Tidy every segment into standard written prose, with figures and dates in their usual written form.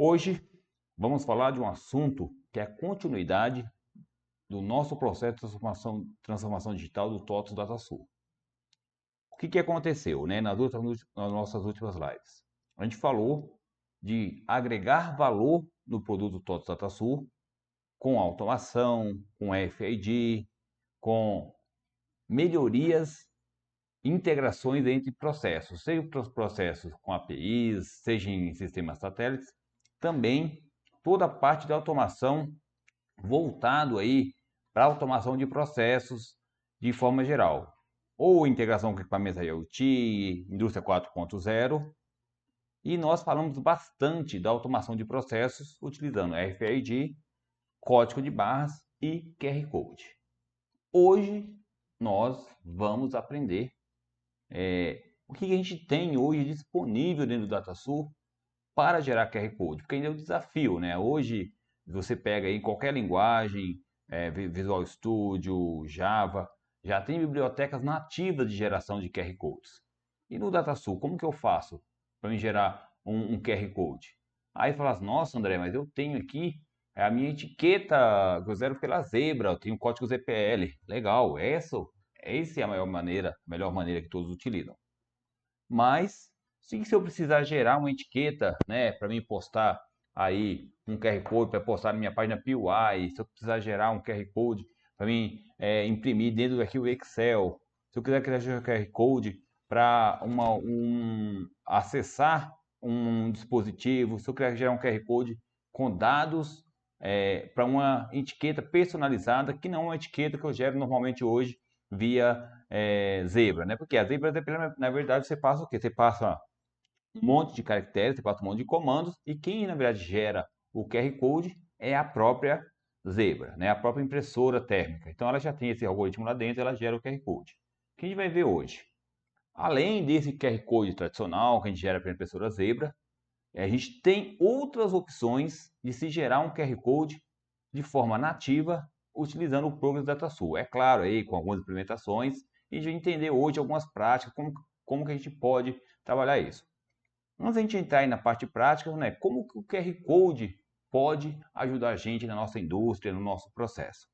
Hoje vamos falar de um assunto que é a continuidade do nosso processo de transformação digital do TOTVS DataSul. O que aconteceu, né, nas nossas últimas lives? A gente falou de agregar valor no produto TOTVS DataSul com automação, com RFID, com melhorias, integrações entre processos, seja processos com APIs, seja em sistemas satélites, também toda a parte de automação voltado aí para automação de processos de forma geral, ou integração com equipamentos IoT, indústria 4.0, e nós falamos bastante da automação de processos utilizando RFID, código de barras e QR Code. Hoje nós vamos aprender o que a gente tem hoje disponível dentro do DataSul para gerar QR Code, porque ainda é um desafio, né? Hoje você pega aí qualquer linguagem, Visual Studio, Java, já tem bibliotecas nativas de geração de QR Codes. E no DataSul, como que eu faço para me gerar um QR Code? Aí fala assim, nossa André, mas eu tenho aqui a minha etiqueta que eu zero pela Zebra, eu tenho código ZPL. Legal, essa é a melhor maneira que todos utilizam. Mas, se eu precisar gerar uma etiqueta, né, para mim postar aí um QR Code para postar na minha página PY, se eu precisar gerar um QR Code para mim imprimir dentro do arquivo Excel, se eu quiser criar um QR Code para acessar um dispositivo, se eu quiser gerar um QR Code com dados para uma etiqueta personalizada, que não é uma etiqueta que eu gero normalmente hoje via Zebra, né? Porque a Zebra, na verdade, você passa o quê? Você passa um monte de caracteres, você passa um monte de comandos, e quem, na verdade, gera o QR Code é a própria Zebra, né? A própria impressora térmica. Então, ela já tem esse algoritmo lá dentro, ela gera o QR Code. O que a gente vai ver hoje? Além desse QR Code tradicional que a gente gera para a impressora Zebra, a gente tem outras opções de se gerar um QR Code de forma nativa utilizando o Progress DataSul. É claro, aí com algumas implementações e de entender hoje algumas práticas, como que a gente pode trabalhar isso. Antes de a gente entrar aí na parte prática, né, como que o QR Code pode ajudar a gente na nossa indústria, no nosso processo?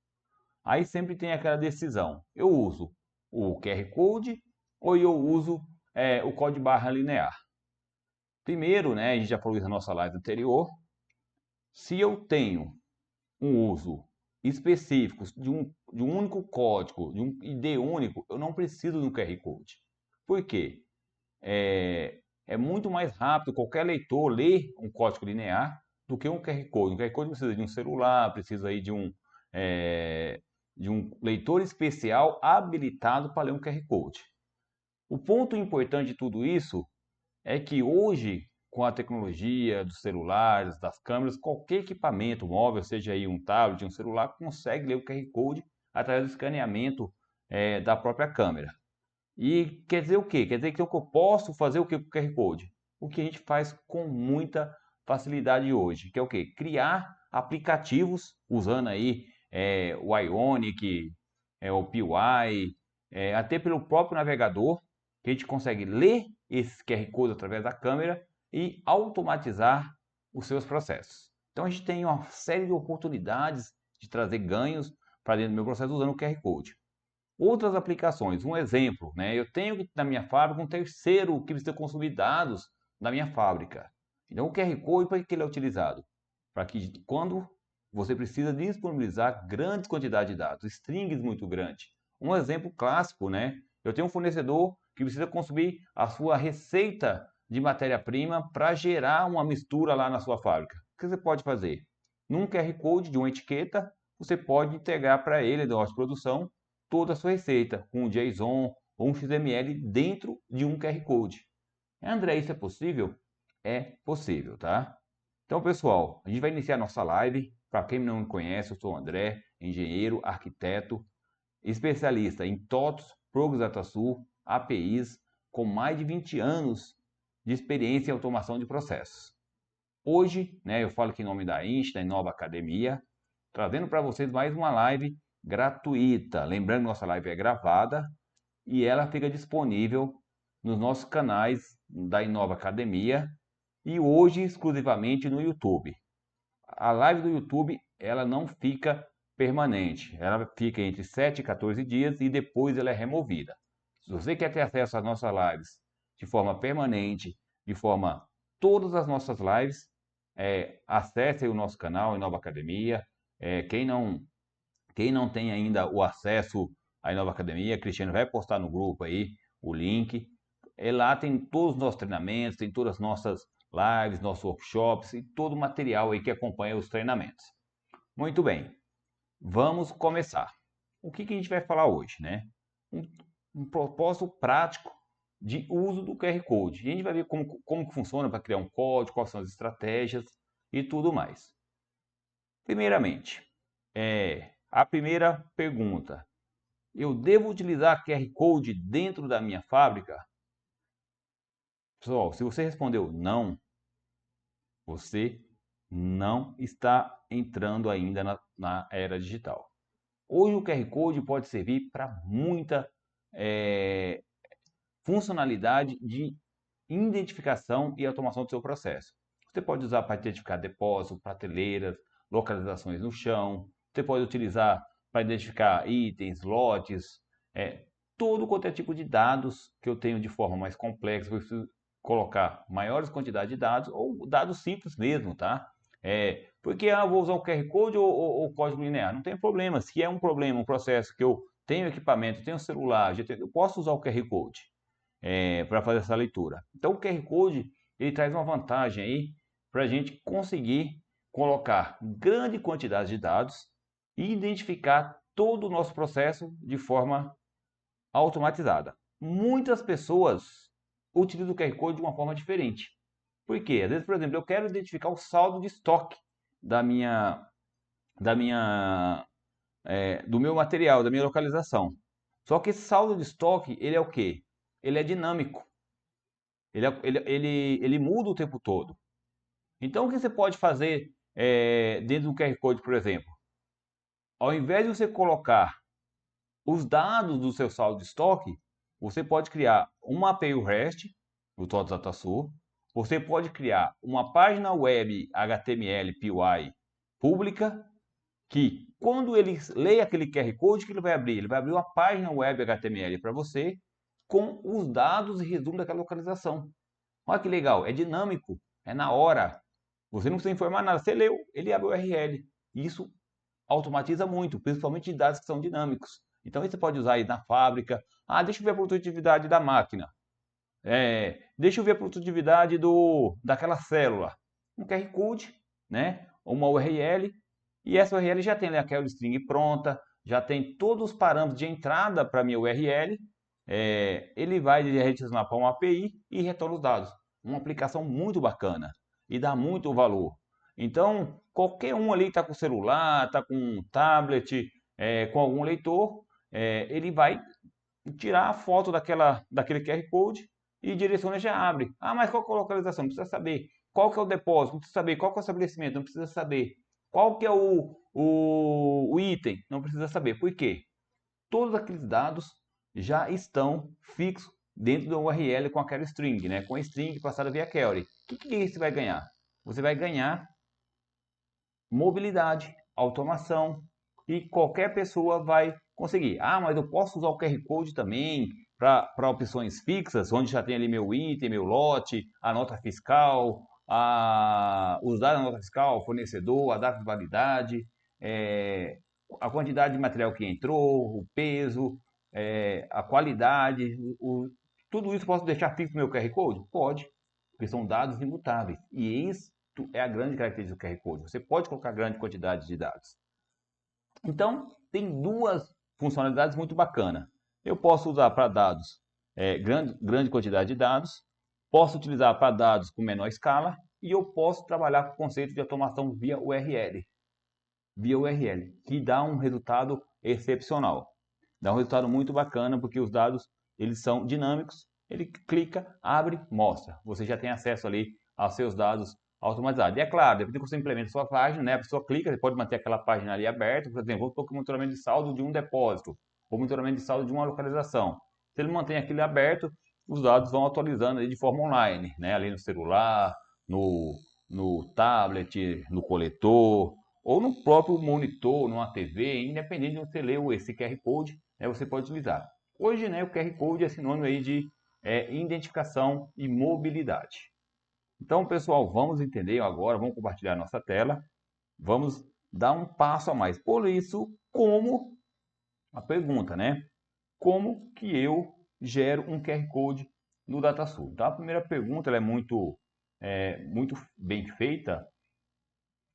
Aí sempre tem aquela decisão, eu uso o QR Code ou eu uso o código barra linear? Primeiro, né, a gente já falou isso na nossa live anterior, se eu tenho um uso específico de um único código, de um ID único, eu não preciso de um QR Code. Por quê? É muito mais rápido qualquer leitor ler um código linear do que um QR Code. Um QR Code precisa de um celular, precisa aí de um leitor especial habilitado para ler um QR Code. O ponto importante de tudo isso é que hoje, com a tecnologia dos celulares, das câmeras, qualquer equipamento móvel, seja aí um tablet, um celular, consegue ler o QR Code através do escaneamento da própria câmera. E quer dizer o quê? Quer dizer que eu posso fazer o que com o QR Code? O que a gente faz com muita facilidade hoje, que é o quê? Criar aplicativos usando aí o Ionic, o PY, até pelo próprio navegador, que a gente consegue ler esses QR Code através da câmera e automatizar os seus processos. Então a gente tem uma série de oportunidades de trazer ganhos para dentro do meu processo usando o QR Code. Outras aplicações, um exemplo, né? Eu tenho na minha fábrica um terceiro que precisa consumir dados da minha fábrica. Então o QR Code, para que ele é utilizado? Para que quando você precisa disponibilizar grandes quantidades de dados, strings muito grandes. Um exemplo clássico, né? Eu tenho um fornecedor que precisa consumir a sua receita de matéria-prima para gerar uma mistura lá na sua fábrica. O que você pode fazer? Num QR Code de uma etiqueta, você pode integrar para ele, da nossa produção, toda a sua receita, com um JSON ou um XML dentro de um QR Code. André, isso é possível? É possível, tá? Então, pessoal, a gente vai iniciar a nossa live. Para quem não me conhece, eu sou o André, engenheiro, arquiteto, especialista em TOTS, Progress DataSul, APIs, com mais de 20 anos de experiência em automação de processos. Hoje, né, eu falo aqui em nome da Insta, da Nova Academia, trazendo para vocês mais uma live gratuita. Lembrando que nossa live é gravada e ela fica disponível nos nossos canais da Inova Academia e hoje exclusivamente no YouTube. A live do YouTube, ela não fica permanente, ela fica entre 7 e 14 dias e depois ela é removida. Se você quer ter acesso às nossas lives de forma permanente, de forma todas as nossas lives, acesse o nosso canal Inova Academia. Quem não tem ainda o acesso à Inova Academia, Cristiano vai postar no grupo aí o link. Lá tem todos os nossos treinamentos, tem todas as nossas lives, nossos workshops e todo o material aí que acompanha os treinamentos. Muito bem, vamos começar. O que a gente vai falar hoje, né? Um propósito prático de uso do QR Code. E a gente vai ver como que funciona para criar um código, quais são as estratégias e tudo mais. Primeiramente, a primeira pergunta: eu devo utilizar QR Code dentro da minha fábrica? Pessoal, se você respondeu não, você não está entrando ainda na era digital. Hoje o QR Code pode servir para muita funcionalidade de identificação e automação do seu processo. Você pode usar para identificar depósitos, prateleiras, localizações no chão. Você pode utilizar para identificar itens, lotes, todo quanto é tipo de dados que eu tenho de forma mais complexa. Eu preciso colocar maiores quantidades de dados ou dados simples mesmo, tá? Porque eu vou usar o QR Code ou código linear? Não tem problema. Se é um problema, um processo que eu tenho equipamento, tenho celular, eu posso usar o QR Code para fazer essa leitura. Então o QR Code ele traz uma vantagem aí para a gente conseguir colocar grande quantidade de dados e identificar todo o nosso processo de forma automatizada. Muitas pessoas utilizam o QR Code de uma forma diferente. Por quê? Às vezes, por exemplo, eu quero identificar o saldo de estoque do meu material, da minha localização. Só que esse saldo de estoque, ele é o quê? Ele é dinâmico. Ele muda o tempo todo. Então, o que você pode fazer dentro do QR Code, por exemplo? Ao invés de você colocar os dados do seu saldo de estoque, você pode criar uma API REST, do TOTOS DataSul. Você pode criar uma página web HTML PY pública, que quando ele lê aquele QR Code, que ele vai abrir? Ele vai abrir uma página web HTML para você, com os dados e resumo daquela localização. Olha que legal, é dinâmico, é na hora. Você não precisa informar nada, você leu, ele abre o URL. Isso automatiza muito, principalmente de dados que são dinâmicos. Então você pode usar aí na fábrica. Deixa eu ver a produtividade da máquina. Deixa eu ver a produtividade daquela célula. Um QR Code, né? Uma URL. E essa URL já tem aquela string pronta, já tem todos os parâmetros de entrada para a minha URL. Ele vai direcionar para uma API e retorna os dados. Uma aplicação muito bacana e dá muito valor. Então, qualquer um ali está com celular, está com um tablet, com algum leitor, ele vai tirar a foto daquele QR Code e direciona e já abre. Mas qual que é a localização? Não precisa saber. Qual que é o depósito? Não precisa saber. Qual que é o estabelecimento? Não precisa saber. Qual que é o item? Não precisa saber. Por quê? Todos aqueles dados já estão fixos dentro do URL com aquela string, né? Com a string passada via query. O que você vai ganhar? Você vai ganhar mobilidade, automação e qualquer pessoa vai conseguir. Mas eu posso usar o QR Code também para opções fixas, onde já tem ali meu item, meu lote, a nota fiscal, os dados da nota fiscal, fornecedor, a data de validade, a quantidade de material que entrou, o peso, a qualidade, tudo isso posso deixar fixo no meu QR Code? Pode, porque são dados imutáveis. E isso é a grande característica do QR Code. Você pode colocar grande quantidade de dados. Então, tem duas funcionalidades muito bacanas. Eu posso usar para dados, grande quantidade de dados, posso utilizar para dados com menor escala e eu posso trabalhar com o conceito de automação via URL. Via URL, que dá um resultado excepcional. Dá um resultado muito bacana porque os dados eles são dinâmicos. Ele clica, abre, mostra. Você já tem acesso ali aos seus dados automatizados. E é claro, depois que você implementa a sua página, né, a pessoa clica, você pode manter aquela página ali aberta. Por exemplo, vou estou com o monitoramento de saldo de um depósito, ou monitoramento de saldo de uma localização. Se ele mantém aquilo aberto, os dados vão atualizando ali de forma online, né, ali no celular, no tablet, no coletor, ou no próprio monitor, numa TV, independente de você ler esse QR Code, né, você pode utilizar. Hoje, né, o QR Code é sinônimo aí de identificação e mobilidade. Então, pessoal, vamos entender agora, vamos compartilhar nossa tela, vamos dar um passo a mais. Por isso, como a pergunta, né? Como que eu gero um QR Code no DataSul? Então, a primeira pergunta ela é muito bem feita,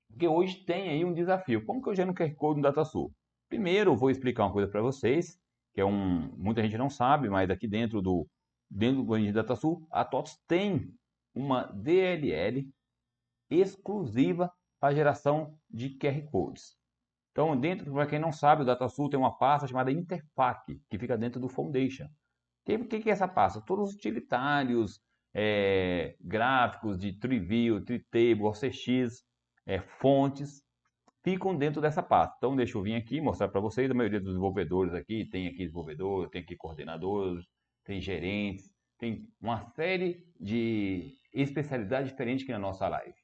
porque hoje tem aí um desafio. Como que eu gero um QR Code no DataSul? Primeiro, eu vou explicar uma coisa para vocês, que muita gente não sabe, mas aqui dentro do ambiente do DataSul, a TOTOS tem uma DLL exclusiva para geração de QR Codes. Então, dentro, para quem não sabe, o DataSul tem uma pasta chamada Interfac, que fica dentro do Foundation. O que é essa pasta? Todos os utilitários, gráficos de TreeView, TreeTable, OCX, fontes, ficam dentro dessa pasta. Então, deixa eu vir aqui mostrar para vocês. A maioria dos desenvolvedores aqui, tem aqui desenvolvedores, tem aqui coordenadores, tem gerentes, tem uma série de especialidades diferentes aqui na nossa live.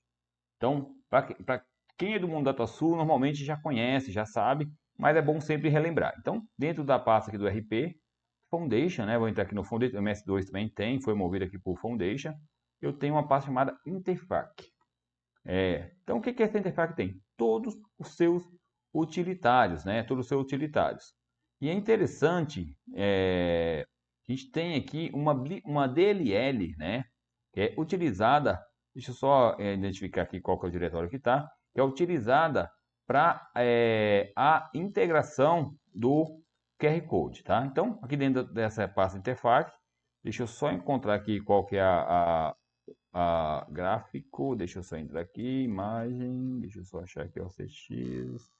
Então, para quem é do mundo da DataSul, normalmente já conhece, já sabe, mas é bom sempre relembrar. Então, dentro da pasta aqui do RP, Foundation, né? Vou entrar aqui no Foundation, o MS2 também tem, foi movido aqui por Foundation. Eu tenho uma pasta chamada Interfac. Então, o que essa Interfac tem? Todos os seus utilitários, né? Todos os seus utilitários. E é interessante, a gente tem aqui uma DLL, né? Que é utilizada, deixa eu só identificar aqui qual que é o diretório que está, que é utilizada para a integração do QR Code, tá? Então, aqui dentro dessa pasta Interfac, deixa eu só encontrar aqui qual que é a gráfico, deixa eu só entrar aqui, imagem, deixa eu só achar aqui o CX,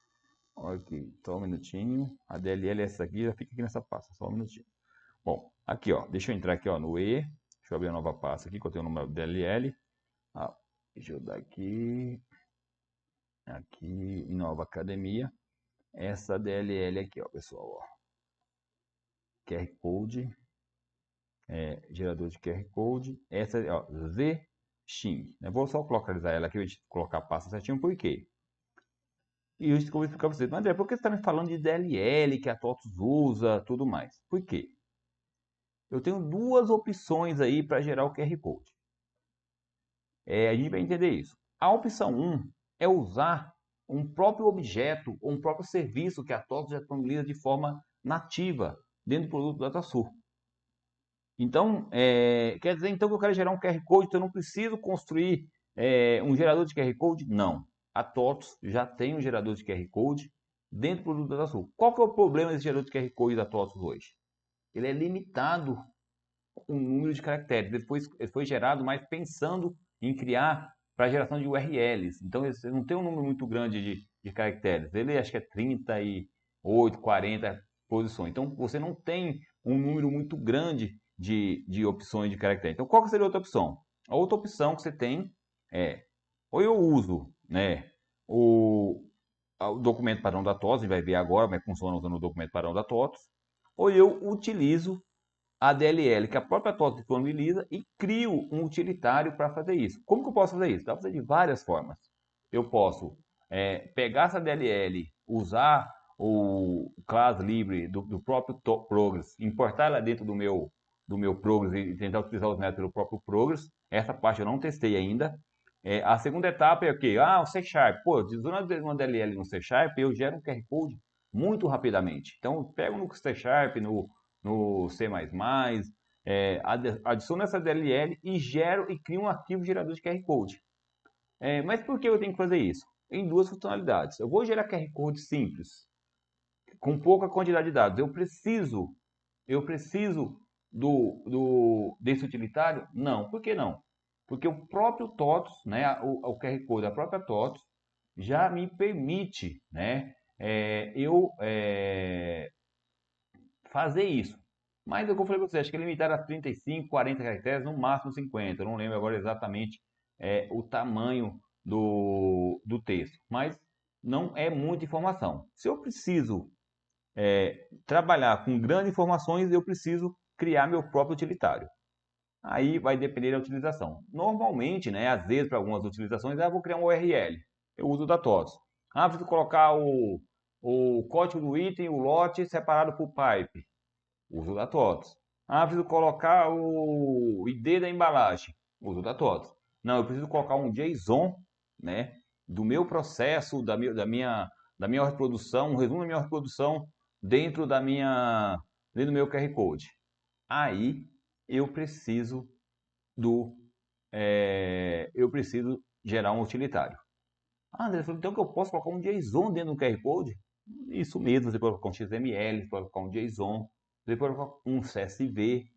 aqui, só um minutinho, a DLL é essa aqui, já fica aqui nessa pasta, só um minutinho. Bom, aqui ó, deixa eu entrar aqui ó, no E, deixa eu abrir a nova pasta aqui, que eu tenho o número DLL, deixa eu dar aqui em nova academia, essa DLL aqui ó, pessoal, ó. QR Code, gerador de QR Code, essa ó, ZXing, né? Vou só localizar ela aqui, colocar a pasta certinho, por quê? E eu vou explicar para vocês, mas André, por que você está me falando de DLL, que a TOTOS usa, tudo mais? Por quê? Eu tenho duas opções aí para gerar o QR Code. A gente vai entender isso. A opção 1 é usar um próprio objeto ou um próprio serviço que a TOTOS já disponibiliza de forma nativa dentro do produto do DataSul. Então, quer dizer então que eu quero gerar um QR Code, então eu não preciso construir um gerador de QR Code? Não. A TOTOS já tem um gerador de QR Code dentro do produto da DataSul. Qual que é o problema desse gerador de QR Code da TOTOS hoje? Ele é limitado o número de caracteres. Ele foi gerado mais pensando em criar para geração de URLs. Então, ele não tem um número muito grande de caracteres. Ele acho que é 38, 40 posições. Então, você não tem um número muito grande de opções de caracteres. Então, qual que seria a outra opção? A outra opção que você tem ou eu uso, né, o documento padrão da TOTOS, vai ver agora como é que funciona usando o documento padrão da TOTOS, ou eu utilizo a DLL que a própria TOTOS disponibiliza e crio um utilitário para fazer isso. Como que eu posso fazer isso? Dá para fazer de várias formas. Eu posso pegar essa DLL, usar o class libre do próprio Progress, importar ela dentro do meu Progress e tentar utilizar os métodos do próprio Progress. Essa parte eu não testei ainda. A segunda etapa é o quê? O C Sharp. Pô, usando uma DLL no C Sharp, eu gero um QR Code muito rapidamente. Então, eu pego no C Sharp, no C++, adiciono essa DLL e gero e crio um arquivo gerador de QR Code. Mas por que eu tenho que fazer isso? Em duas funcionalidades. Eu vou gerar QR Code simples, com pouca quantidade de dados. Eu preciso desse utilitário? Não. Por que não? Porque o próprio TOTOS, né, o QR Code da própria TOTOS, já me permite, né, fazer isso. Mas eu falei para você, acho que é limitado a 35, 40 caracteres, no máximo 50. Eu não lembro agora exatamente o tamanho do texto. Mas não é muita informação. Se eu preciso trabalhar com grandes informações, eu preciso criar meu próprio utilitário. Aí vai depender da utilização. Normalmente, né, às vezes para algumas utilizações, eu vou criar um URL. Eu uso da TOTS. Preciso colocar o código do item, o lote separado por pipe. Uso da TOTS. Preciso colocar o ID da embalagem. Uso da TOTS. Não, eu preciso colocar um JSON, né, do meu processo, da minha reprodução, um resumo da minha reprodução dentro do meu QR Code. Aí eu preciso gerar um utilitário. André, então que eu posso colocar um JSON dentro do QR Code? Isso mesmo, você pode colocar um XML, você pode colocar um JSON, você pode colocar um CSV.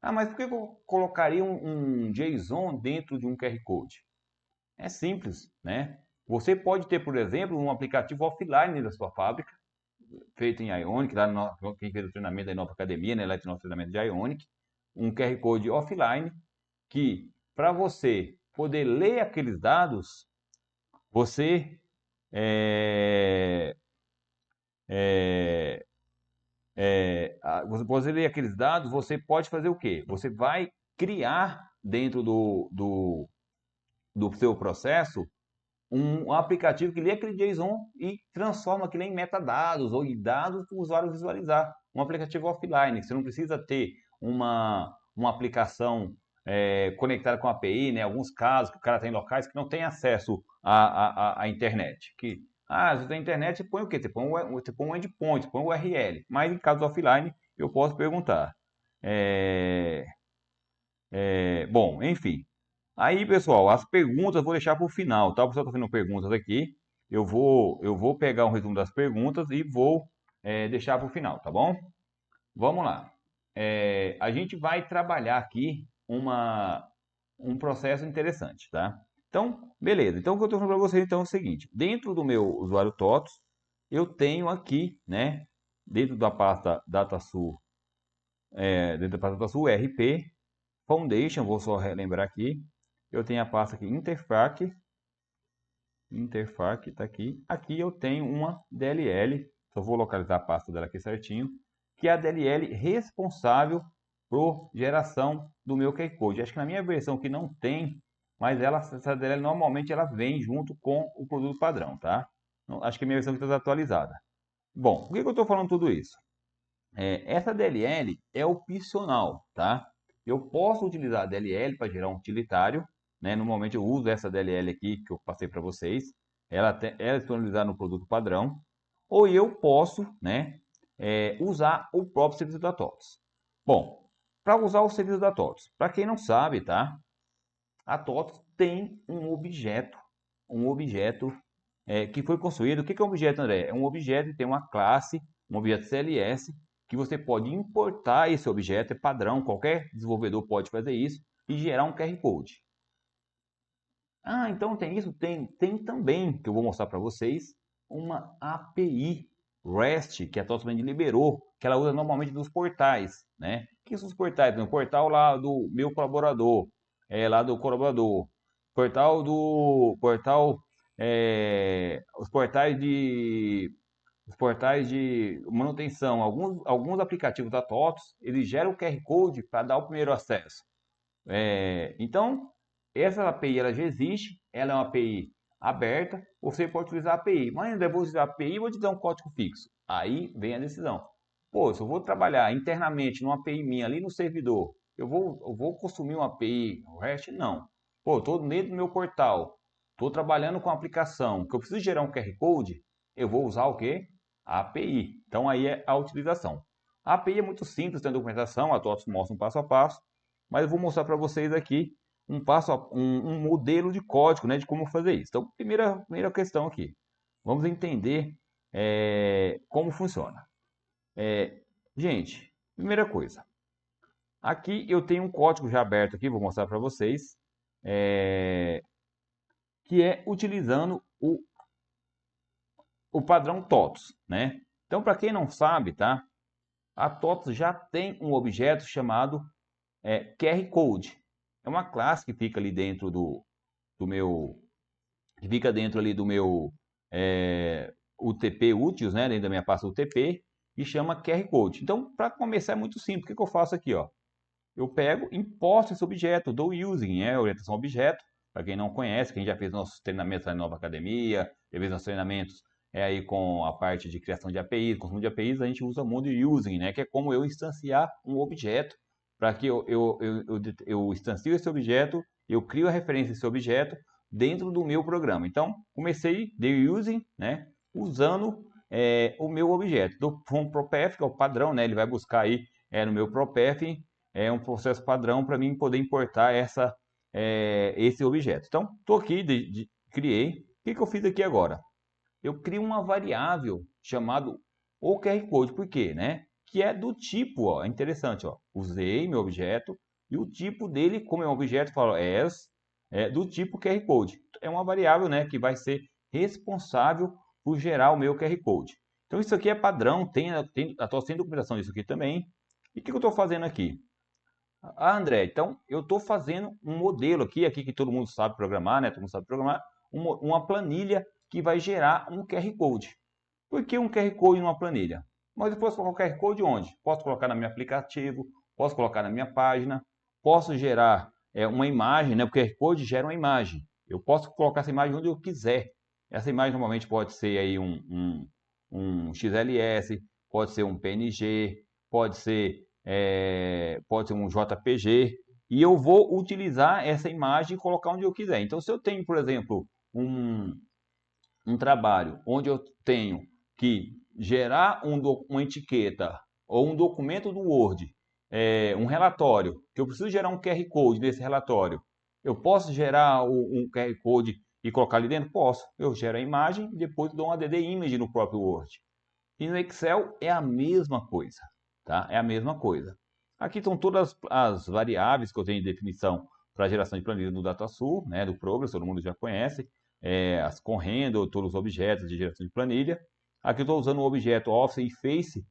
Mas por que eu colocaria um JSON dentro de um QR Code? É simples, né? Você pode ter, por exemplo, um aplicativo offline da sua fábrica, feito em Ionic, lá no, quem fez o treinamento da Nova Academia, né, lá tem nosso treinamento de Ionic, um QR Code offline, que para você poder ler aqueles dados, você você pode ler aqueles dados, você pode fazer o quê? Você vai criar dentro do seu processo um aplicativo que lê aquele JSON e transforma aquilo em metadados ou em dados para o usuário visualizar. Um aplicativo offline, você não precisa ter uma aplicação conectada com a API, né? Alguns casos que o cara tem locais que não tem acesso à internet. Você tem internet, você põe o quê? Você põe um endpoint, você põe um URL. Mas em casos offline, eu posso perguntar. Bom, enfim. Aí, pessoal, as perguntas eu vou deixar para o final, tá? O pessoal está fazendo perguntas aqui. Eu vou pegar um resumo das perguntas e vou deixar para o final, tá bom? Vamos lá. A gente vai trabalhar aqui um processo interessante, tá? Então, beleza. Então, o que eu estou falando para vocês então, é o seguinte. Dentro do meu usuário TOTOS, eu tenho aqui, né? Dentro da pasta DataSul, RP, Foundation, vou só relembrar aqui. Eu tenho a pasta aqui, Interfac, está aqui. Aqui eu tenho uma DLL, só vou localizar a pasta dela aqui certinho, que é a DLL responsável por geração do meu QR Code. Acho que na minha versão que não tem, mas essa DLL normalmente ela vem junto com o produto padrão, tá? Acho que a minha versão está desatualizada. Bom, por que eu estou falando tudo isso? Essa DLL é opcional, tá? Eu posso utilizar a DLL para gerar um utilitário, né? Normalmente eu uso essa DLL aqui que eu passei para vocês. Ela é disponibilizada no produto padrão. Ou eu posso, né, usar o próprio serviço da TOTOS. Bom, para usar o serviço da TOTOS, para quem não sabe, tá? A TOTOS tem um objeto que foi construído. O que é um objeto, André? É um objeto que tem uma classe, um objeto CLS, que você pode importar esse objeto, é padrão, qualquer desenvolvedor pode fazer isso, e gerar um QR Code. Então tem isso? Tem também, que eu vou mostrar para vocês, uma API REST, que a TOTOS liberou, que ela usa normalmente nos portais, né? O que são os portais? No portal lá do meu colaborador, lá do colaborador, os portais de manutenção, alguns aplicativos da TOTOS, eles geram o QR Code para dar o primeiro acesso. Então, essa API ela já existe, ela é uma API aberta, você pode utilizar a API. Mas ainda vou utilizar a API e vou te dar um código fixo. Aí vem a decisão. Se eu vou trabalhar internamente numa API minha ali no servidor, eu vou consumir uma API REST? Não. Estou dentro do meu portal, estou trabalhando com a aplicação, que eu preciso gerar um QR Code, eu vou usar o quê? A API. Então aí é a utilização. A API é muito simples, tem a documentação, a TOTOS mostra um passo a passo, mas eu vou mostrar para vocês aqui um modelo de código, né, de como fazer isso. Então, primeira questão aqui, vamos entender como funciona. Gente, primeira coisa, aqui eu tenho um código já aberto aqui, vou mostrar para vocês, que é utilizando o padrão TOTOS, né? Então, para quem não sabe, tá? A TOTOS já tem um objeto chamado QR Code. É uma classe que fica ali dentro do meu, que fica dentro ali do meu UTP úteis, né? Dentro da minha pasta UTP, e chama QR Code. Então, para começar é muito simples. O que eu faço aqui, ó? eu pego, imposto esse objeto, dou using, orientação a objeto, para quem não conhece, quem já fez nossos treinamentos na Nova Academia, já fez nossos treinamentos aí com a parte de criação de APIs, consumo de APIs, a gente usa muito de using, né, que é como eu instanciar um objeto, para que eu instancio esse objeto, eu crio a referência desse objeto dentro do meu programa. Então, comecei, dei using, né, usando o meu objeto. Do ProPath, que é o padrão, né, ele vai buscar aí no meu ProPath, um processo padrão para mim poder importar esse objeto. Então, estou aqui, criei. O que eu fiz aqui agora? Eu crio uma variável chamada OKRCode. Por quê? Né? Que é do tipo, ó, interessante, ó, usei meu objeto e o tipo dele, como é um objeto, falo do tipo QR Code. É uma variável, né, que vai ser responsável por gerar o meu QR Code. Então isso aqui é padrão, estou sem documentação disso aqui também. E o que eu estou fazendo aqui? Ah, André, então eu estou fazendo um modelo aqui que todo mundo sabe programar, né? Todo mundo sabe programar, uma planilha que vai gerar um QR Code. Por que um QR Code numa planilha? Mas eu posso colocar o QR Code onde? Posso colocar no meu aplicativo, posso colocar na minha página, posso gerar uma imagem, né? O QR Code gera uma imagem. Eu posso colocar essa imagem onde eu quiser. Essa imagem normalmente pode ser aí um XLS, pode ser um PNG, pode ser um JPG, e eu vou utilizar essa imagem e colocar onde eu quiser. Então, se eu tenho, por exemplo, um trabalho onde eu tenho que gerar uma etiqueta ou um documento do Word, um relatório, que eu preciso gerar um QR Code nesse relatório, eu posso gerar um QR Code e colocar ali dentro? Posso. Eu gero a imagem e depois dou um add image no próprio Word. E no Excel é a mesma coisa, tá? É a mesma coisa. Aqui estão todas as variáveis que eu tenho de definição para geração de planilha do DataSul, né, do Progress, todo mundo já conhece, as correndo, todos os objetos de geração de planilha. Aqui eu estou usando o objeto Office e Face.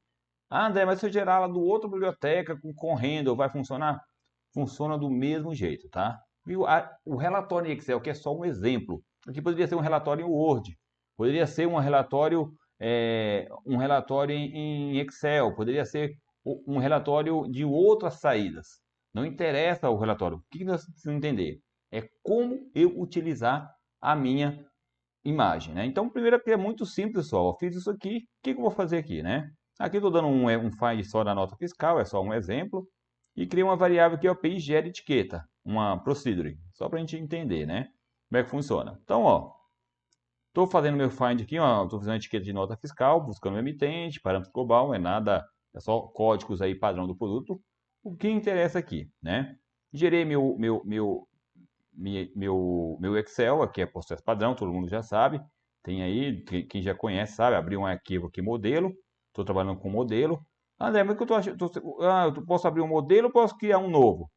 Ah, André, mas se eu gerar lá do outra biblioteca com correndo, vai funcionar? Funciona do mesmo jeito, tá? Viu? O relatório em Excel, que é só um exemplo. Aqui poderia ser um relatório em Word, poderia ser um relatório em Excel, poderia ser um relatório de outras saídas. Não interessa o relatório. O que nós precisamos entender? É como eu utilizar a minha imagem, né? Então, primeiro aqui é muito simples, pessoal. Eu fiz isso aqui. O que eu vou fazer aqui, né? Aqui eu estou dando um find só da nota fiscal, é só um exemplo. E criei uma variável aqui, API gera etiqueta, uma procedure, só para a gente entender, né? Como é que funciona. Então, ó, estou fazendo meu find aqui, ó, estou fazendo a etiqueta de nota fiscal, buscando o emitente, parâmetro global, não é nada, é só códigos aí padrão do produto. O que interessa aqui, né? Gerei meu Excel, aqui é processo padrão, todo mundo já sabe. Tem aí, quem já conhece sabe, abri um arquivo aqui, modelo. Estou trabalhando com modelo. André, mas que eu tô achando, eu posso abrir um modelo ou posso criar um novo?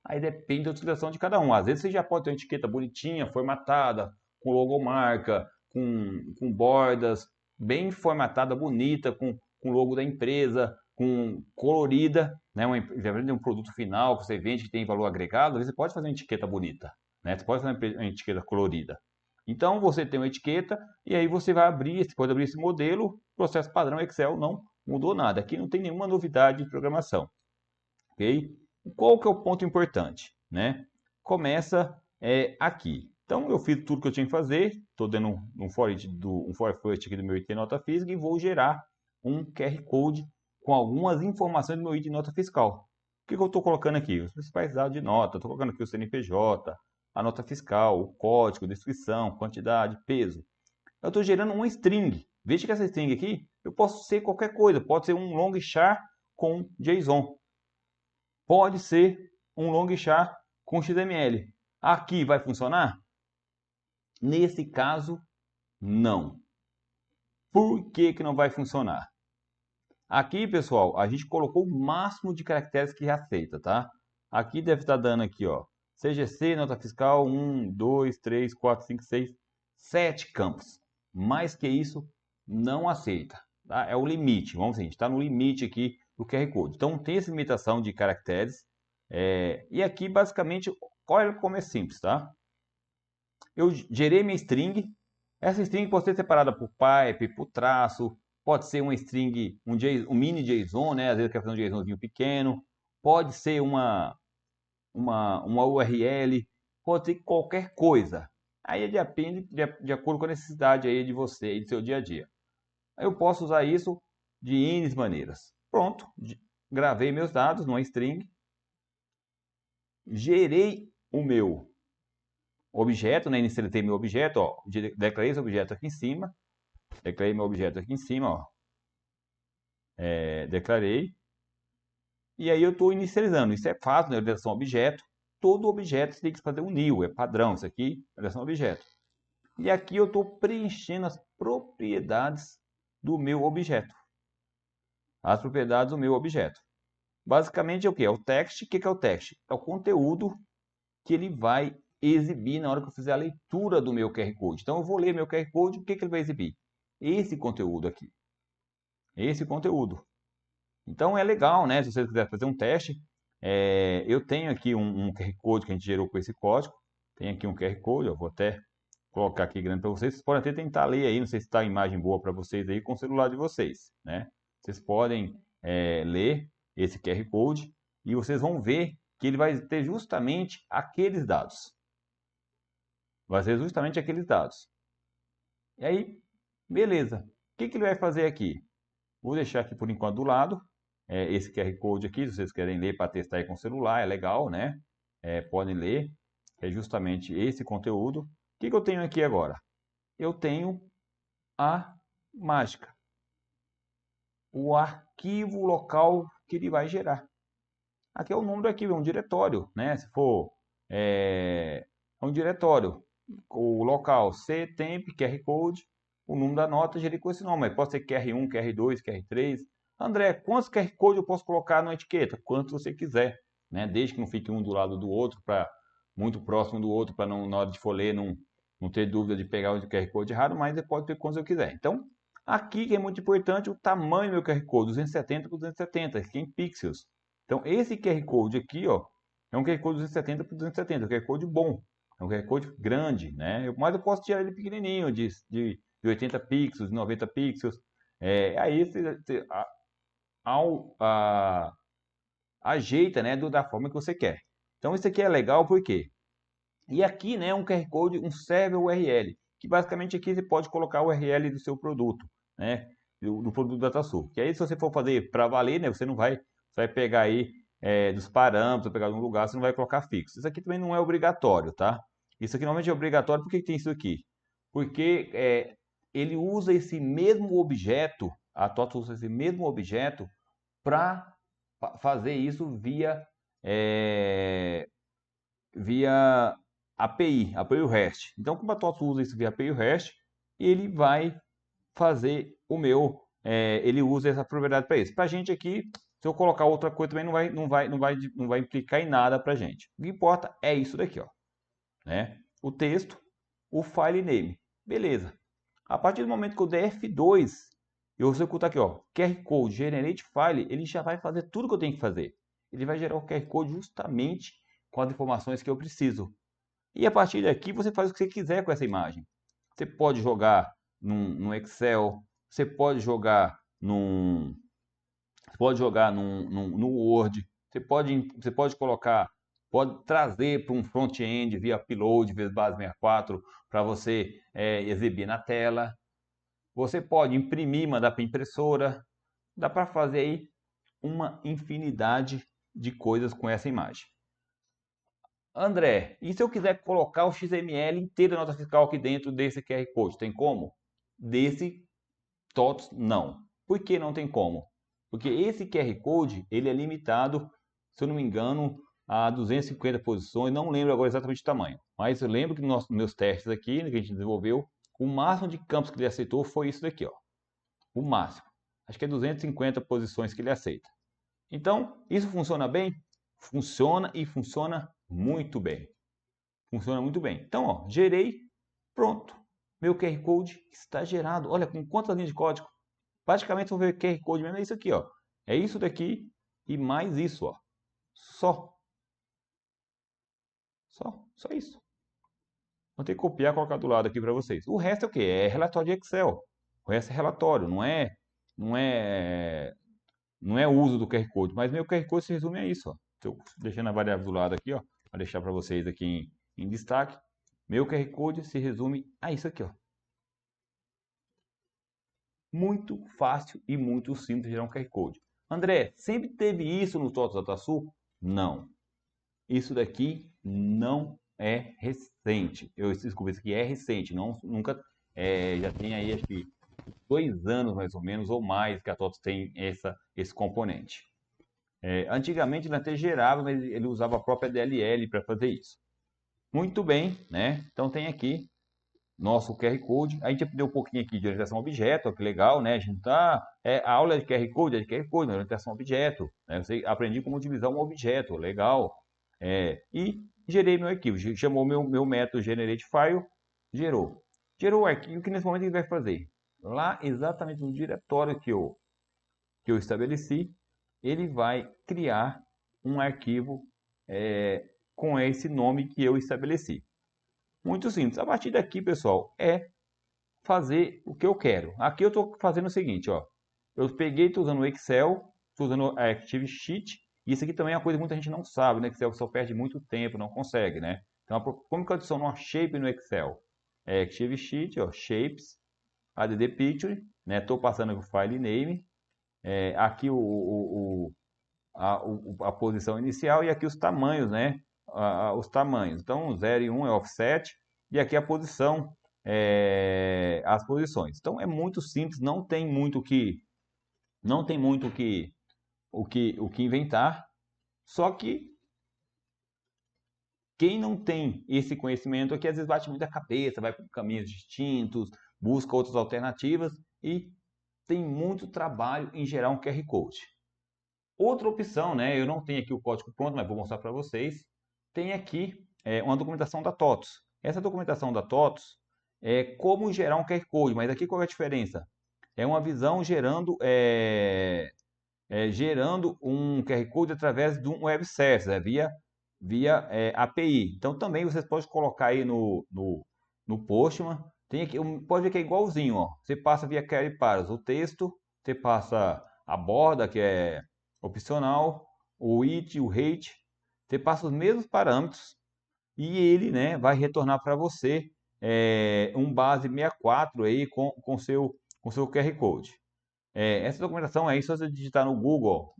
Aí depende da utilização de cada um. Às vezes você já pode ter uma etiqueta bonitinha, formatada, com logomarca, com bordas, bem formatada, bonita, com logo da empresa, com colorida, né? Um produto final que você vende que tem valor agregado, às vezes você pode fazer uma etiqueta bonita, né? Você pode fazer uma etiqueta colorida. Então você tem uma etiqueta e aí você vai abrir, você pode abrir esse modelo, processo padrão Excel não mudou nada. Aqui não tem nenhuma novidade de programação, ok? Qual que é o ponto importante, né? Começa aqui. Então eu fiz tudo que eu tinha que fazer, estou dando um for first aqui do meu item nota física e vou gerar um QR Code com algumas informações do meu item nota fiscal. O que eu estou colocando aqui? Os principais dados de nota, estou colocando aqui o CNPJ, a nota fiscal, o código, descrição, quantidade, peso. Eu estou gerando uma string. Veja que essa string aqui, eu posso ser qualquer coisa. Pode ser um long char com JSON. Pode ser um long char com XML. Aqui vai funcionar? Nesse caso, não. Por que que não vai funcionar? Aqui, pessoal, a gente colocou o máximo de caracteres que aceita, tá? Aqui deve estar dando aqui, ó, CGC, nota fiscal, 1, 2, 3, 4, 5, 6, 7 campos. Mais que isso, não aceita, tá? É o limite, vamos dizer, a gente está no limite aqui do QR Code. Então, tem essa limitação de caracteres. E aqui, basicamente, olha como é simples, tá? Eu gerei minha string. Essa string pode ser separada por pipe, por traço, pode ser uma string, um mini JSON, né? Às vezes eu quero fazer um JSONzinho pequeno, pode ser uma URL, pode ser qualquer coisa. Aí depende de acordo com a necessidade aí de você e do seu dia a dia. Aí eu posso usar isso de N maneiras. Pronto, gravei meus dados numa string, gerei o meu objeto, né? Inicializei meu objeto, ó, declarei esse objeto aqui em cima, declarei meu objeto aqui em cima, ó, declarei, e aí eu estou inicializando. Isso é fácil, né? Relação objeto. Todo objeto você tem que fazer um new, é padrão isso aqui, relação objeto. E aqui eu estou preenchendo as propriedades do meu objeto. As propriedades do meu objeto. Basicamente é o que? É o text. O que é o text? É o conteúdo que ele vai exibir na hora que eu fizer a leitura do meu QR Code. Então eu vou ler meu QR Code, o que ele vai exibir? Esse conteúdo aqui. Esse conteúdo. Então é legal, né? Se você quiser fazer um teste, eu tenho aqui um QR Code que a gente gerou com esse código. Tem aqui um QR Code, eu vou até colocar aqui grande para vocês. Vocês podem até tentar ler aí, não sei se está a imagem boa para vocês aí com o celular de vocês, né? Vocês podem ler esse QR Code e vocês vão ver que ele vai ter justamente aqueles dados. Vai ser justamente aqueles dados. E aí, beleza. O que ele vai fazer aqui? Vou deixar aqui por enquanto do lado. Esse QR Code aqui, se vocês querem ler para testar aí com o celular, é legal, né? Podem ler. É justamente esse conteúdo. O que eu tenho aqui agora? Eu tenho a mágica. O arquivo local que ele vai gerar. Aqui é o nome do arquivo, é um diretório, né? Se for é um diretório, o local ctemp, QR Code, o número da nota gerei com esse nome. Pode ser QR1, QR2, QR3. André, quantos QR Code eu posso colocar na etiqueta? Quantos você quiser, né? Desde que não fique um do lado do outro, para muito próximo do outro, para não, na hora de for ler, não ter dúvida de pegar o QR Code errado, mas você pode ter quantos eu quiser. Então, aqui que é muito importante o tamanho do meu QR Code, 270 por 270, aqui em pixels. Então, esse QR Code aqui, ó, é um QR Code 270 por 270, é um QR Code bom, é um QR Code grande, né? Mas eu posso tirar ele pequenininho, de 80 pixels, de 90 pixels. Aí você ajeita, né, da forma que você quer. Então, isso aqui é legal por quê? E aqui, né, um QR Code, um server URL, que basicamente aqui você pode colocar o URL do seu produto, né, do produto DataSul. Que aí, se você for fazer para valer, né, você vai pegar aí dos parâmetros, pegar de um lugar, você não vai colocar fixo. Isso aqui também não é obrigatório, tá? Isso aqui normalmente é obrigatório, por que tem isso aqui? Porque ele usa esse mesmo objeto, a TOTS usa esse mesmo objeto para fazer isso via API REST. Então, como a TOTS usa isso via API REST, ele vai fazer ele usa essa propriedade para isso. Para a gente aqui, se eu colocar outra coisa também não vai implicar em nada para a gente. O que importa é isso daqui, ó, né? O texto, o file name, beleza. A partir do momento que eu der F2, eu executar aqui, ó, QR Code Generate File, ele já vai fazer tudo que eu tenho que fazer. Ele vai gerar o QR Code justamente com as informações que eu preciso. E a partir daqui você faz o que você quiser com essa imagem. Você pode jogar no Excel, você pode jogar no Word, você pode colocar, pode trazer para um front-end via upload, via base 64, para você exibir na tela. Você pode imprimir, mandar para impressora. Dá para fazer aí uma infinidade de coisas com essa imagem. André, e se eu quiser colocar o XML inteiro da nota fiscal aqui dentro desse QR Code, tem como? Desse TOTS, não. Por que não tem como? Porque esse QR Code, ele é limitado, se eu não me engano, a 250 posições, não lembro agora exatamente o tamanho. Mas eu lembro que nos meus testes aqui, que a gente desenvolveu, o máximo de campos que ele aceitou foi isso daqui, ó. O máximo. Acho que é 250 posições que ele aceita. Então, isso funciona bem? Funciona e funciona muito bem. Funciona muito bem. Então, ó, gerei, pronto. Meu QR Code está gerado. Olha, com quantas linhas de código? Praticamente, vou ver QR Code mesmo, é isso aqui, ó. É isso daqui e mais isso, ó. Só isso. Vou ter que copiar e colocar do lado aqui para vocês. O resto é o quê? É relatório de Excel. O resto é relatório, não é não é o uso do QR Code, mas meu QR Code se resume a isso, ó. Estou deixando a variável do lado aqui, ó, para deixar para vocês aqui em destaque. Meu QR Code se resume a isso aqui, ó. Muito fácil e muito simples gerar um QR Code. André, sempre teve isso no TOTOS DataSul? Não. Isso daqui não é recente. Eu desculpa, isso aqui é recente, nunca já tem aí acho que 2 anos mais ou menos ou mais que a TOTOS tem esse componente. Antigamente ele até gerava, mas ele usava a própria DLL para fazer isso. Muito bem, né? Então tem aqui nosso QR Code. A gente aprendeu um pouquinho aqui de orientação a objeto, ó, que legal, né? A gente tá, a aula de QR Code, é de QR Code, orientação a objeto. Né? Eu aprendi como utilizar um objeto, legal. E gerei meu arquivo. Chamou meu método generate file, gerou. Gerou o arquivo, que nesse momento ele vai fazer? Lá exatamente no diretório que eu estabeleci, ele vai criar um arquivo com esse nome que eu estabeleci. Muito simples. A partir daqui, pessoal, é fazer o que eu quero. Aqui eu estou fazendo o seguinte, ó. Eu peguei, estou usando o Excel, estou usando a Active Sheet. E isso aqui também é uma coisa que muita gente não sabe, né? Excel só perde muito tempo, não consegue, né? Então, como que eu adiciono uma shape no Excel? Active Sheet, ó, Shapes, add picture, né? Estou passando o file name. Aqui a posição inicial e aqui os tamanhos, né? Os tamanhos. Então, 0 e 1 é offset e aqui a posição, as posições. Então, é muito simples, não tem muito o que inventar. Só que quem não tem esse conhecimento aqui, às vezes bate muito a cabeça, vai por caminhos distintos, busca outras alternativas e tem muito trabalho em gerar um QR Code. Outra opção, né? Eu não tenho aqui o código pronto, mas vou mostrar para vocês. Tem aqui uma documentação da TOTOS. Essa documentação da TOTOS é como gerar um QR Code, mas aqui qual é a diferença? É uma visão gerando um QR Code através de um web service, via API. Então também vocês podem colocar aí no Postman. Tem aqui, pode ver que é igualzinho, ó. Você passa via query paras o texto, você passa a borda, que é opcional, o it, o height, você passa os mesmos parâmetros e ele, né, vai retornar para você um base 64 aí com seu QR Code. Essa documentação aí, só você digitar no Google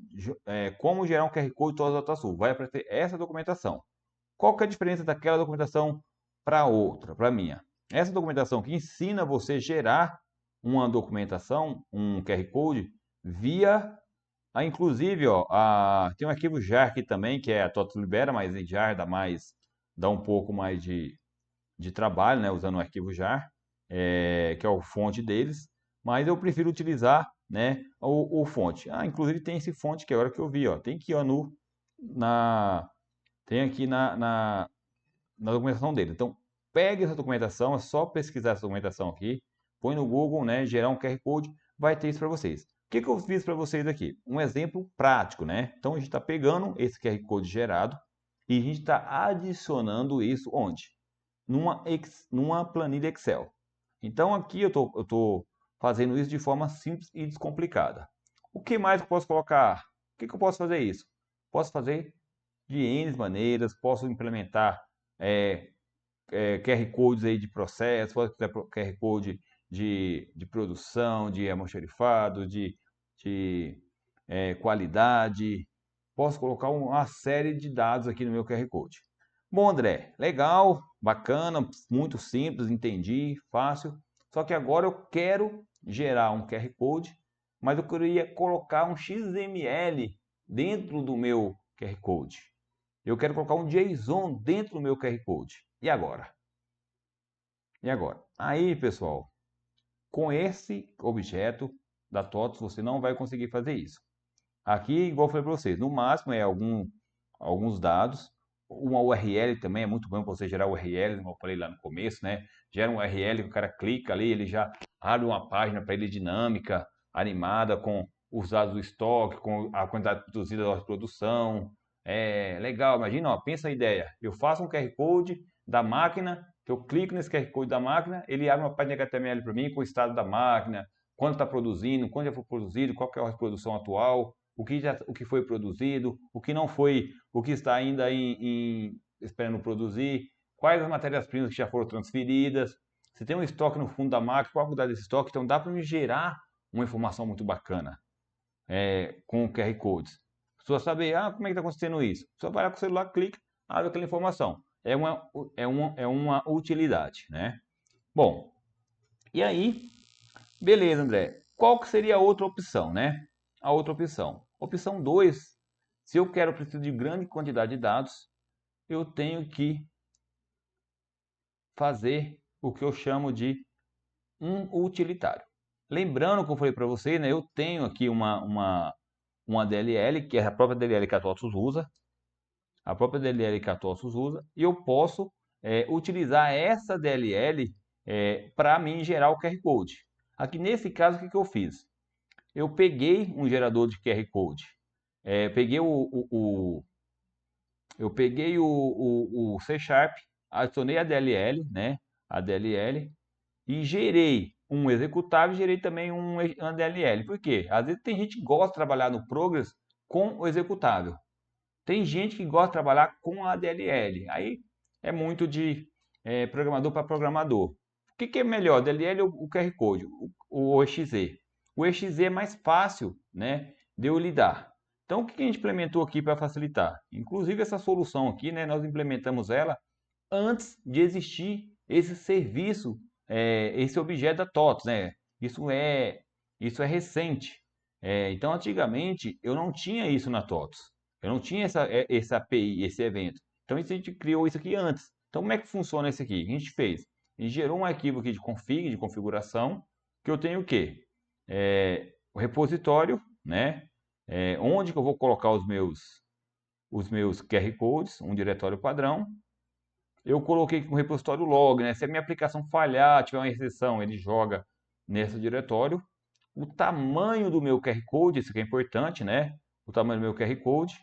como gerar um QR Code TOTOS DataSul, vai aparecer essa documentação. Qual que é a diferença daquela documentação para outra, para a minha? Essa documentação que ensina você a gerar uma documentação, um QR Code, via inclusive, ó, tem um arquivo jar aqui também, que a TOTOS libera, mas em jar dá um pouco mais de trabalho, né, usando o arquivo jar, que é o fonte deles, mas eu prefiro utilizar, né, o fonte. Inclusive tem esse fonte que é a hora que eu vi, ó, tem aqui, ó, tem aqui na documentação dele. Então, pegue essa documentação, é só pesquisar essa documentação aqui, põe no Google, né, gerar um QR Code, vai ter isso para vocês. O que eu fiz para vocês aqui? Um exemplo prático, né? Então, a gente está pegando esse QR Code gerado e a gente está adicionando isso onde? Numa planilha Excel. Então, aqui eu estou fazendo isso de forma simples e descomplicada. O que mais eu posso colocar? O que eu posso fazer isso? Posso fazer de N maneiras, posso implementar QR Codes aí de processo, posso fazer QR Code de produção, de almoxarifado, de qualidade. Posso colocar uma série de dados aqui no meu QR Code. Bom, André, legal, bacana, muito simples, entendi, fácil. Só que agora eu quero gerar um QR Code, mas eu queria colocar um XML dentro do meu QR Code. Eu quero colocar um JSON dentro do meu QR Code. E agora? E agora? Aí, pessoal, com esse objeto da TOTOS, você não vai conseguir fazer isso. Aqui, igual eu falei para vocês, no máximo alguns dados. Uma URL também é muito bom para você gerar URL, como eu falei lá no começo, né? Gera um URL que o cara clica ali, ele já abre uma página para ele dinâmica, animada, com os dados do estoque, com a quantidade produzida da produção. Legal, imagina, ó, pensa a ideia. Eu faço um QR Code da máquina, que eu clico nesse QR Code da máquina, ele abre uma página HTML para mim com o estado da máquina, quanto está produzindo, quando já foi produzido, qual que é a produção atual, o que foi produzido, o que não foi, o que está ainda esperando produzir, quais as matérias-primas que já foram transferidas, se tem um estoque no fundo da máquina, qual a quantidade desse estoque, então dá para me gerar uma informação muito bacana com o QR Codes. A pessoa saber, como é que está acontecendo isso? A pessoa vai lá com o celular, clica, abre aquela informação. É uma utilidade, né? Bom, e aí, beleza, André. Qual que seria a outra opção, né? A outra opção. Opção 2, se eu preciso de grande quantidade de dados, eu tenho que fazer o que eu chamo de um utilitário. Lembrando que eu falei para você, né? Eu tenho aqui uma DLL, que é a própria DLL que a TOTVS usa, e eu posso utilizar essa DLL para mim gerar o QR Code. Aqui nesse caso, o que eu fiz? Eu peguei um gerador de QR Code, eu peguei o C Sharp, adicionei a DLL, né? A DLL, e gerei um executável e gerei também uma DLL. Por quê? Às vezes tem gente que gosta de trabalhar no Progress com o executável. Tem gente que gosta de trabalhar com a DLL. Aí é muito de programador para programador. O que é melhor, DLL ou o QR Code? O EXE. O EXE é mais fácil, né, de eu lidar. Então, o que a gente implementou aqui para facilitar? Inclusive, essa solução aqui, né, nós implementamos ela antes de existir esse serviço, esse objeto da TOTVS, né? Isso é recente. Então, antigamente, eu não tinha isso na TOTVS. Eu não tinha essa API, esse evento. Então, a gente criou isso aqui antes. Então, como é que funciona esse aqui? O que a gente fez? A gente gerou um arquivo aqui de config, de configuração, que eu tenho o quê? O repositório, né? Onde que eu vou colocar os meus QR Codes, um diretório padrão. Eu coloquei um repositório log, né? Se a minha aplicação falhar, tiver uma exceção, ele joga nesse diretório. O tamanho do meu QR Code, isso aqui é importante, né? O tamanho do meu QR Code.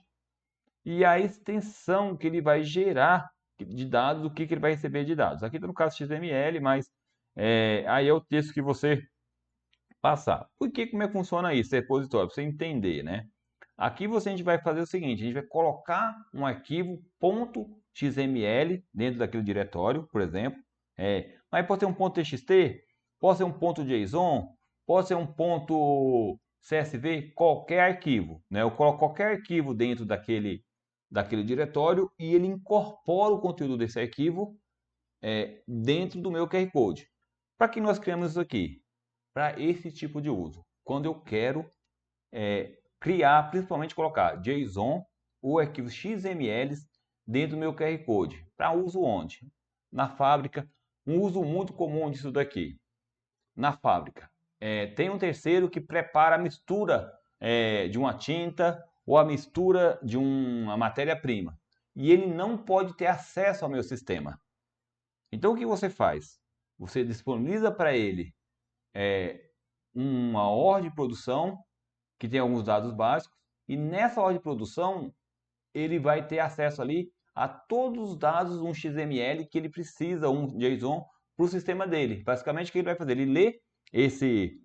E a extensão que ele vai gerar de dados, o que ele vai receber de dados. Aqui está no caso XML, mas aí é o texto que você passar. Como é que funciona isso, esse repositório? Para você entender, né? Aqui a gente vai fazer o seguinte, a gente vai colocar um arquivo .xml dentro daquele diretório, por exemplo. Mas pode ser um .txt, pode ser um .json, pode ser um .csv, qualquer arquivo, né? Eu coloco qualquer arquivo dentro daquele diretório e ele incorpora o conteúdo desse arquivo dentro do meu QR Code. Para que nós criamos isso aqui? Para esse tipo de uso. Quando eu quero criar, principalmente colocar JSON ou arquivos XML dentro do meu QR Code. Para uso onde? Na fábrica. Um uso muito comum disso daqui. Na fábrica. Tem um terceiro que prepara a mistura de uma tinta ou a mistura de uma matéria-prima. E ele não pode ter acesso ao meu sistema. Então o que você faz? Você disponibiliza para ele uma ordem de produção que tem alguns dados básicos e nessa ordem de produção ele vai ter acesso ali a todos os dados um XML que ele precisa, um JSON para o sistema dele. Basicamente o que ele vai fazer? Ele lê esse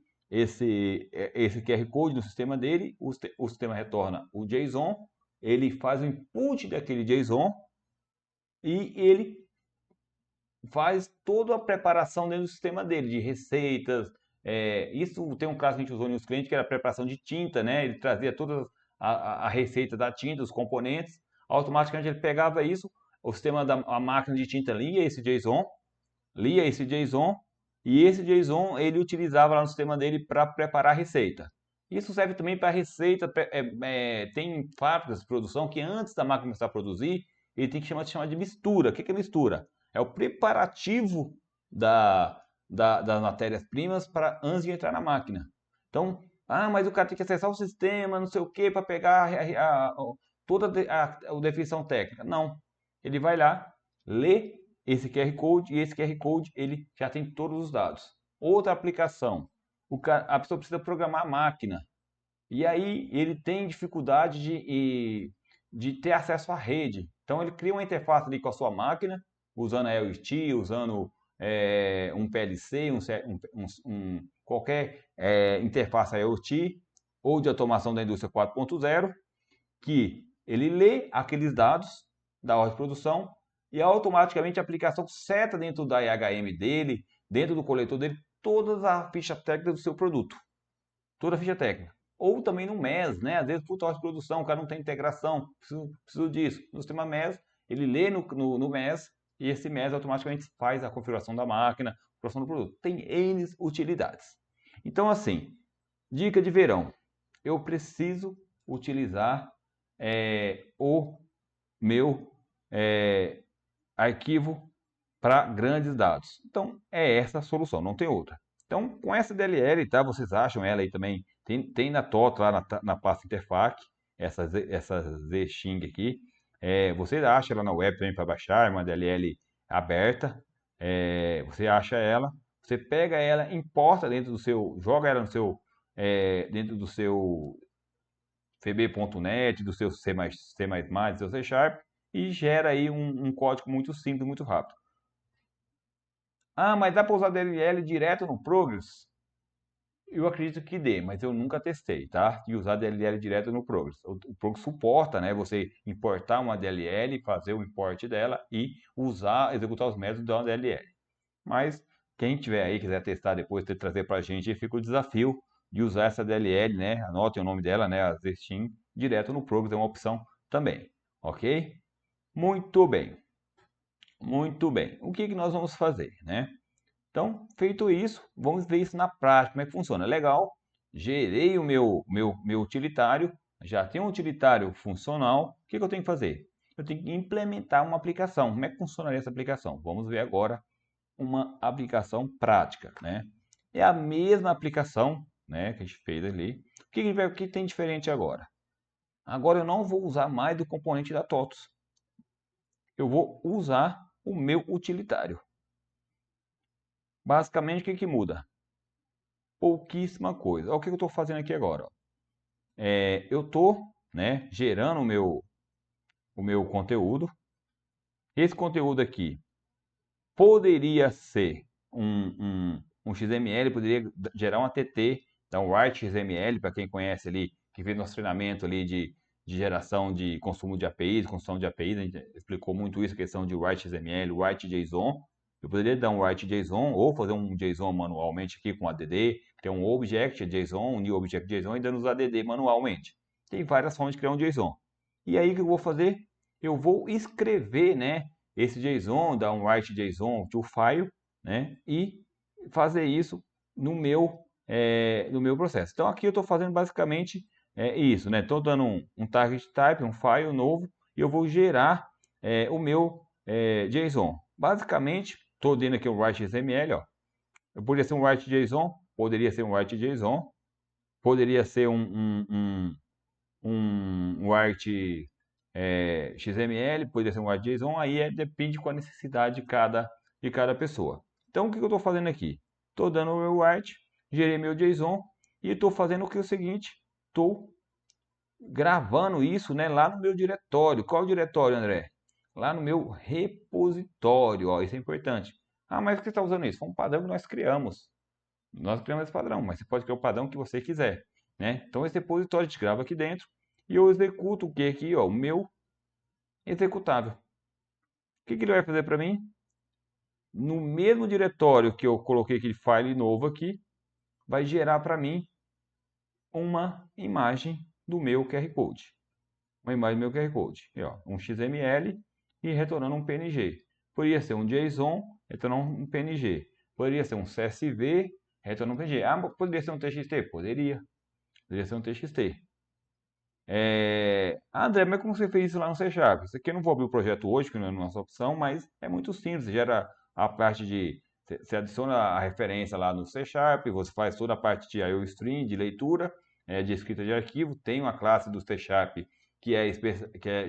QR Code no sistema dele, o sistema retorna o JSON, ele faz o input daquele JSON e ele faz toda a preparação dentro do sistema dele, de receitas. Isso tem um caso que a gente usou nos clientes, que era a preparação de tinta, né? Ele trazia toda a receita da tinta, os componentes, automaticamente ele pegava isso, o sistema a máquina de tinta lia esse JSON, e esse JSON ele utilizava lá no sistema dele para preparar a receita. Isso serve também para receita, tem fábricas de produção que antes da máquina começar a produzir, ele tem que chamar de mistura. O que é mistura? É o preparativo das matérias-primas para antes de entrar na máquina. Então, mas o cara tem que acessar o sistema, não sei o que, para pegar toda a definição técnica. Não. Ele vai lá, lê esse QR Code e esse QR Code ele já tem todos os dados. Outra aplicação, a pessoa precisa programar a máquina. E aí ele tem dificuldade de ter acesso à rede. Então ele cria uma interface ali com a sua máquina, usando a LST, usando um PLC, qualquer interface IoT, ou de automação da indústria 4.0, que ele lê aqueles dados da ordem de produção e automaticamente a aplicação seta dentro da IHM dele, dentro do coletor dele, toda a ficha técnica do seu produto. Toda a ficha técnica. Ou também no MES, né? Às vezes, puta, ordem de produção, o cara não tem integração, preciso disso. No sistema MES, ele lê no MES e esse MES automaticamente faz a configuração da máquina, a configuração do produto. Tem N utilidades. Então, assim, dica de verão. Eu preciso utilizar o meu arquivo para grandes dados. Então, é essa a solução, não tem outra. Então, com essa DLL, tá? Vocês acham ela aí também, tem na TOT, lá na pasta Interfac, essa ZXing aqui. Você acha ela na web também para baixar, é uma DLL aberta. Você acha ela, você pega ela, importa dentro do seu, joga ela no seu, dentro do seu VB.net, do seu C++, do seu C Sharp, e gera aí um código muito simples, muito rápido. Ah, mas dá para usar DLL direto no Progress? Eu acredito que dê, mas eu nunca testei, tá? De usar DLL direto no Progress. O Progress suporta, né? Você importar uma DLL, fazer o import dela e executar os métodos da DLL. Mas quem tiver aí, quiser testar depois, trazer para a gente, fica o desafio de usar essa DLL, né? Anotem o nome dela, né? A ZXing, direto no Progress, é uma opção também, ok? Muito bem. Muito bem. O que nós vamos fazer, né? Então, feito isso, vamos ver isso na prática, como é que funciona. Legal, gerei o meu utilitário, já tem um utilitário funcional. O que eu tenho que fazer? Eu tenho que implementar uma aplicação. Como é que funcionaria essa aplicação? Vamos ver agora uma aplicação prática, né? É a mesma aplicação, né, que a gente fez ali. O que tem diferente agora? Agora eu não vou usar mais do componente da TOTOS. Eu vou usar o meu utilitário. Basicamente, o que muda? Pouquíssima coisa. Olha o que eu estou fazendo aqui agora. Eu estou, né, gerando o meu conteúdo. Esse conteúdo aqui poderia ser um XML, poderia gerar um ATT, dar um write XML, para quem conhece ali, que fez nosso treinamento ali de geração de consumo de APIs, construção de APIs, a gente explicou muito isso, a questão de write XML, write JSON. Eu poderia dar um write JSON ou fazer um JSON manualmente aqui com ADD, ter um object JSON, um new object JSON e dando os ADD manualmente. Tem várias formas de criar um JSON. E aí o que eu vou fazer? Eu vou escrever, né, esse JSON, dar um write JSON to file, né, e fazer isso no meu processo. Então aqui eu estou fazendo basicamente isso, né? Estou dando um target type, um file novo, e eu vou gerar o meu JSON. Basicamente, estou dando aqui um write XML, ó. Eu poderia ser um write JSON, poderia ser um write JSON, poderia ser um write XML, poderia ser um write JSON, aí depende com a necessidade de cada pessoa. Então, o que eu estou fazendo aqui? Estou dando o meu write, gerei meu JSON e estou fazendo o seguinte, estou gravando isso, né, lá no meu diretório. Qual é o diretório, André? Lá no meu repositório, ó, isso é importante. Ah, mas por que você está usando isso? Foi um padrão que nós criamos. Nós criamos esse padrão, mas você pode criar o padrão que você quiser, né? Então esse repositório a gente grava aqui dentro e eu executo o que aqui, ó, o meu executável. O que ele vai fazer para mim? No mesmo diretório que eu coloquei aquele file novo aqui, vai gerar para mim uma imagem do meu QR Code. Uma imagem do meu QR Code. E, ó, um XML e retornando um PNG. Poderia ser um JSON, retornando um PNG. Poderia ser um CSV, retornando um PNG. Ah, poderia ser um TXT? Poderia. Poderia ser um TXT. André, mas como você fez isso lá no C Sharp? Isso aqui eu não vou abrir o projeto hoje, que não é a nossa opção, mas é muito simples. Você gera a parte de... Você adiciona a referência lá no C Sharp, você faz toda a parte de IOStream, de leitura, de escrita de arquivo. Tem uma classe do C Sharp que é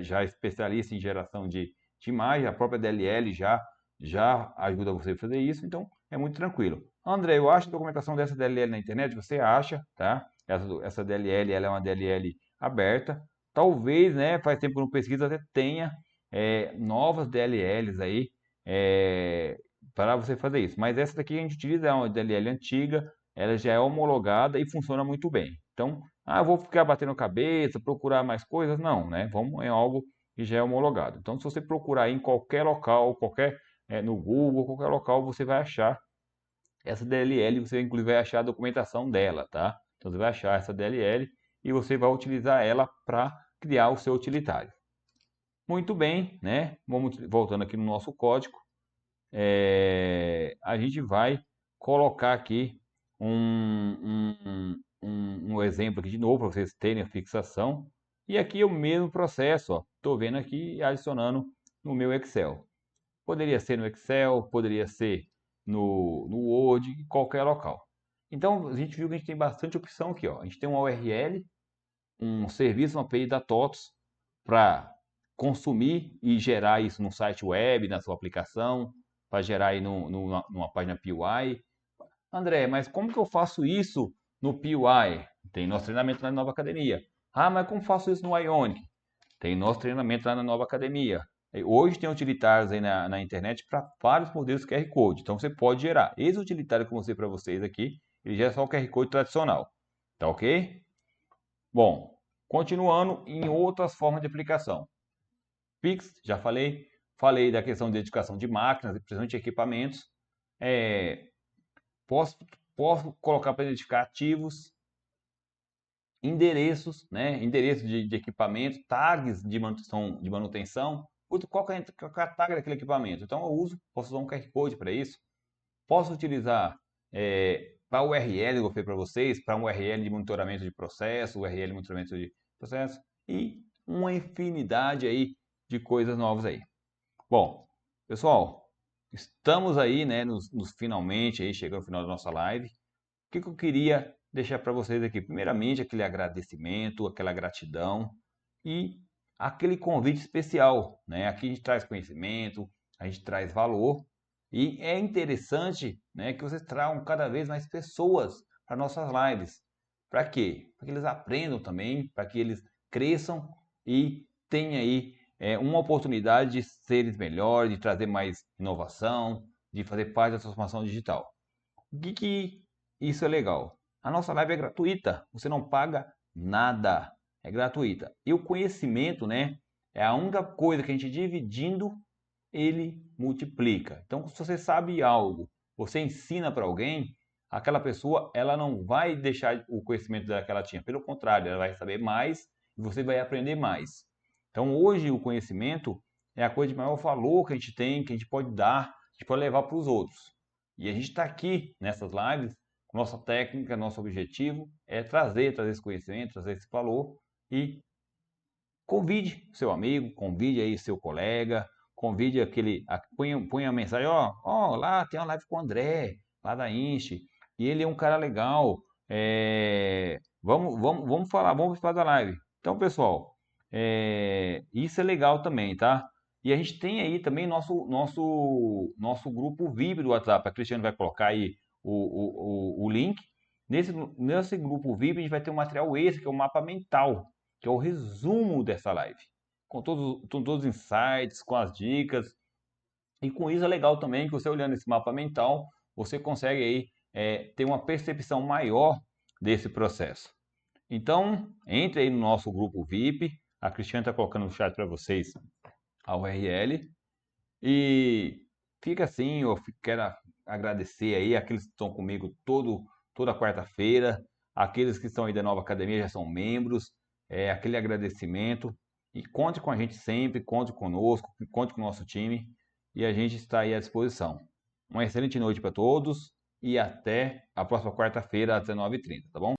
já especialista em geração de imagem. A própria DLL já ajuda você a fazer isso, então é muito tranquilo. André, eu acho a documentação dessa DLL na internet, você acha, tá? Essa DLL, ela é uma DLL aberta. Talvez, né, faz tempo que eu não pesquiso, até tenha novas DLLs aí para você fazer isso. Mas essa daqui a gente utiliza é uma DLL antiga, ela já é homologada e funciona muito bem. Então, Ah, eu vou ficar batendo cabeça, procurar mais coisas? Não, né? Vamos em algo que já é homologado. Então, se você procurar em qualquer local, no Google, qualquer local, você vai achar essa DLL, você inclusive vai achar a documentação dela, tá? Então, você vai achar essa DLL e você vai utilizar ela para criar o seu utilitário. Muito bem, né? Vamos voltando aqui no nosso código. A gente vai colocar aqui um exemplo aqui de novo para vocês terem a fixação. E aqui é o mesmo processo, estou vendo aqui e adicionando no meu Excel. Poderia ser no Excel, poderia ser no Word, em qualquer local. Então a gente viu que a gente tem bastante opção aqui, ó. A gente tem uma URL, um serviço, uma API da TOTOS para consumir e gerar isso no site web, na sua aplicação, para gerar aí numa página PY. André, mas como que eu faço isso no PY? Tem nosso treinamento lá na Nova Academia. Ah, mas como faço isso no Ionic? Tem nosso treinamento lá na Nova Academia. Hoje tem utilitários aí na internet para vários modelos QR Code. Então você pode gerar. Esse utilitário que eu mostrei para vocês aqui, ele já é só o QR Code tradicional. Tá ok? Bom, continuando em outras formas de aplicação. Pix, já falei. Falei da questão de educação de máquinas, principalmente equipamentos. Posso, posso colocar para identificar ativos, endereços, né? Endereço de equipamento, tags de manutenção. Qual é a tag daquele equipamento? Então eu uso, posso usar um QR Code para isso. Posso utilizar para o URL, eu falei para vocês, para um URL de monitoramento de processo, URL de monitoramento de processo e uma infinidade aí de coisas novas aí. Bom, pessoal, estamos aí, né, nos finalmente aí, chegando ao final da nossa live. O que eu queria deixar para vocês aqui? Primeiramente, aquele agradecimento, aquela gratidão e aquele convite especial, né? Aqui a gente traz conhecimento, a gente traz valor e é interessante, né, que vocês tragam cada vez mais pessoas para nossas lives. Para quê? Para que eles aprendam também, para que eles cresçam e tenham aí uma oportunidade de serem melhores, de trazer mais inovação, de fazer parte da transformação digital. O que isso é legal? A nossa live é gratuita, você não paga nada, é gratuita. E o conhecimento, né, é a única coisa que a gente dividindo, ele multiplica. Então, se você sabe algo, você ensina para alguém, aquela pessoa, ela não vai deixar o conhecimento dela que ela tinha. Pelo contrário, ela vai saber mais e você vai aprender mais. Então, hoje, o conhecimento é a coisa de maior valor que a gente tem, que a gente pode dar, a gente pode levar para os outros. E a gente está aqui nessas lives, nossa técnica, nosso objetivo é trazer esse conhecimento, trazer esse valor e convide seu amigo, convide aí seu colega, convide põe a mensagem, ó, lá tem uma live com o André, lá da Inst, e ele é um cara legal, vamos falar, vamos participar da live. Então, pessoal, isso é legal também, tá? E a gente tem aí também nosso grupo VIP do WhatsApp. A Cristiane vai colocar aí o link. Nesse grupo VIP a gente vai ter um material extra, que é o mapa mental, que é o resumo dessa live. Com todos os insights, com as dicas. E com isso é legal também que você olhando esse mapa mental, você consegue aí ter uma percepção maior desse processo. Então, entre aí no nosso grupo VIP. A Cristiane está colocando no chat para vocês a URL. E fica assim, eu quero agradecer aí aqueles que estão comigo toda quarta-feira, aqueles que estão aí da Nova Academia já são membros, aquele agradecimento. E conte com a gente sempre, conte conosco, conte com o nosso time e a gente está aí à disposição. Uma excelente noite para todos e até a próxima quarta-feira às 19h30, tá bom?